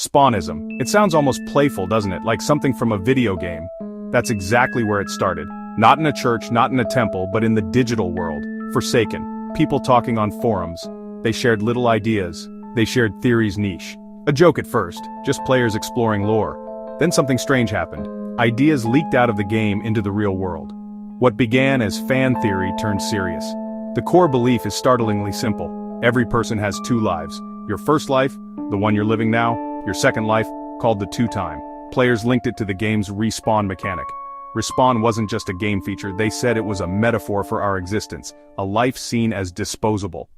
Spawnism. It sounds almost playful, doesn't it? Like something from a video game. That's exactly where it started. Not in a church, not in a temple, but in the digital world. Forsaken. People talking on forums. They shared little ideas. They shared theories niche. A joke at first, just players exploring lore. Then something strange happened. Ideas leaked out of the game into the real world. What began as fan theory turned serious. The core belief is startlingly simple. Every person has two lives. Your first life, the one you're living now, your second life, called the two-time. Players linked it to the game's respawn mechanic. Respawn wasn't just a game feature, they said it was a metaphor for our existence, a life seen as disposable.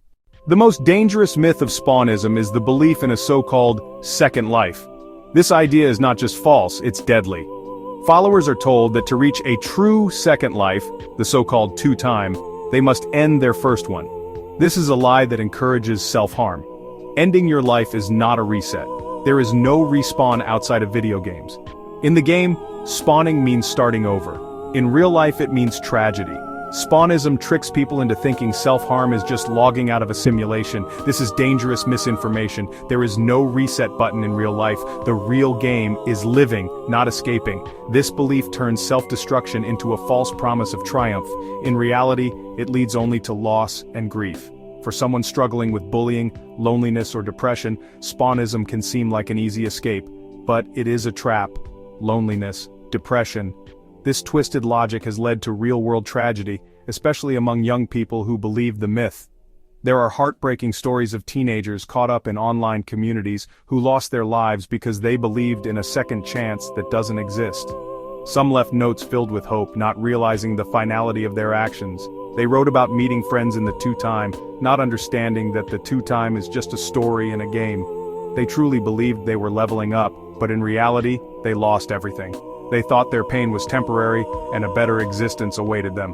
The most dangerous myth of Spawnism is the belief in a so-called second life. This idea is not just false, it's deadly. Followers are told that to reach a true second life, the so-called two-time, they must end their first one. This is a lie that encourages self-harm. Ending your life is not a reset. There is no respawn outside of video games. In the game, spawning means starting over. In real life it means tragedy. Spawnism tricks people into thinking self-harm is just logging out of a simulation. This is dangerous misinformation. There is no reset button in real life. The real game is living, not escaping. This belief turns self-destruction into a false promise of triumph. In reality, it leads only to loss and grief. For someone struggling with bullying, loneliness, or depression, Spawnism can seem like an easy escape. But it is a trap. Loneliness, depression. This twisted logic has led to real-world tragedy, especially among young people who believe the myth. There are heartbreaking stories of teenagers caught up in online communities who lost their lives because they believed in a second chance that doesn't exist. Some left notes filled with hope, not realizing the finality of their actions. They wrote about meeting friends in the two-time, not understanding that the two-time is just a story in a game. They truly believed they were leveling up, but in reality, they lost everything. They thought their pain was temporary, and a better existence awaited them.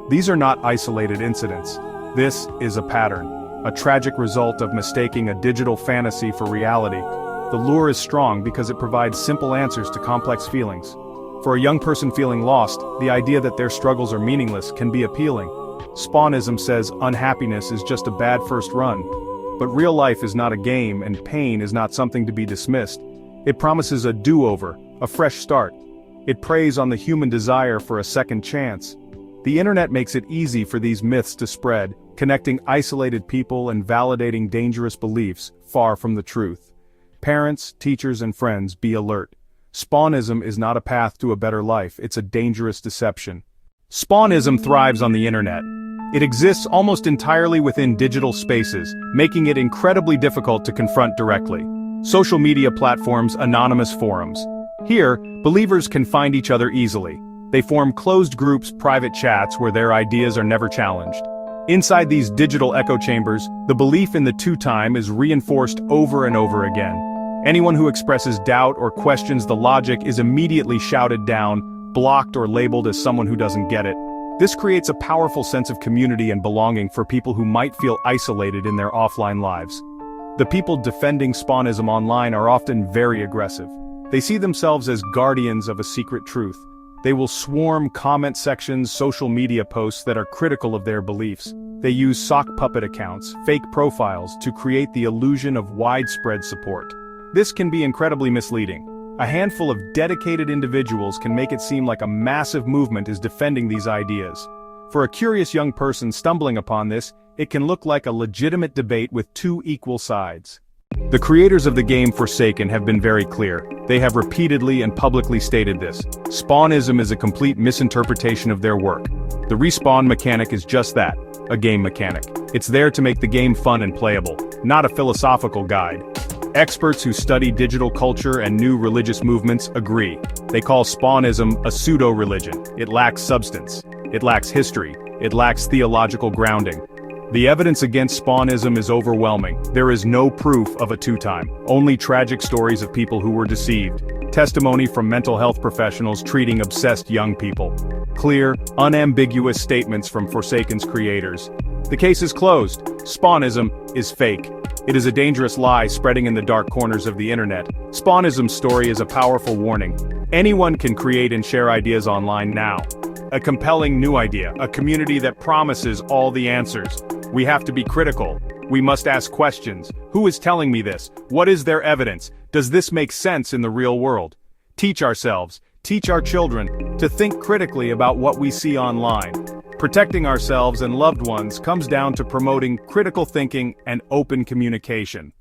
These are not isolated incidents. This is a pattern, a tragic result of mistaking a digital fantasy for reality. The lure is strong because it provides simple answers to complex feelings. For a young person feeling lost, the idea that their struggles are meaningless can be appealing. Spawnism says unhappiness is just a bad first run. But real life is not a game, and pain is not something to be dismissed. It promises a do-over, a fresh start. It preys on the human desire for a second chance. The internet makes it easy for these myths to spread, connecting isolated people and validating dangerous beliefs far from the truth. Parents, teachers, and friends, be alert. Spawnism is not a path to a better life, it's a dangerous deception. Spawnism thrives on the internet. It exists almost entirely within digital spaces, making it incredibly difficult to confront directly. Social media platforms, anonymous forums. Here, believers can find each other easily. They form closed groups, private chats where their ideas are never challenged. Inside these digital echo chambers, the belief in the two-time is reinforced over and over again. Anyone who expresses doubt or questions the logic is immediately shouted down, blocked, or labeled as someone who doesn't get it. This creates a powerful sense of community and belonging for people who might feel isolated in their offline lives. The people defending Spawnism online are often very aggressive. They see themselves as guardians of a secret truth. They will swarm comment sections, social media posts that are critical of their beliefs. They use sock puppet accounts, fake profiles, to create the illusion of widespread support. This can be incredibly misleading. A handful of dedicated individuals can make it seem like a massive movement is defending these ideas. For a curious young person stumbling upon this, it can look like a legitimate debate with two equal sides. The creators of the game Forsaken have been very clear. They have repeatedly and publicly stated this. Spawnism is a complete misinterpretation of their work. The respawn mechanic is just that, a game mechanic. It's there to make the game fun and playable, not a philosophical guide. Experts who study digital culture and new religious movements agree. They call Spawnism a pseudo-religion. It lacks substance. It lacks history. It lacks theological grounding. The evidence against Spawnism is overwhelming. There is no proof of a two-time, only tragic stories of people who were deceived. Testimony from mental health professionals treating obsessed young people. Clear, unambiguous statements from Forsaken's creators. The case is closed. Spawnism is fake. It is a dangerous lie spreading in the dark corners of the internet. Spawnism's story is a powerful warning. Anyone can create and share ideas online now. A compelling new idea, a community that promises all the answers. We have to be critical, We must ask questions. Who is telling me this? What is their evidence? Does this make sense in the real world? Teach ourselves, teach our children, to think critically about what we see online. Protecting ourselves and loved ones comes down to promoting critical thinking and open communication.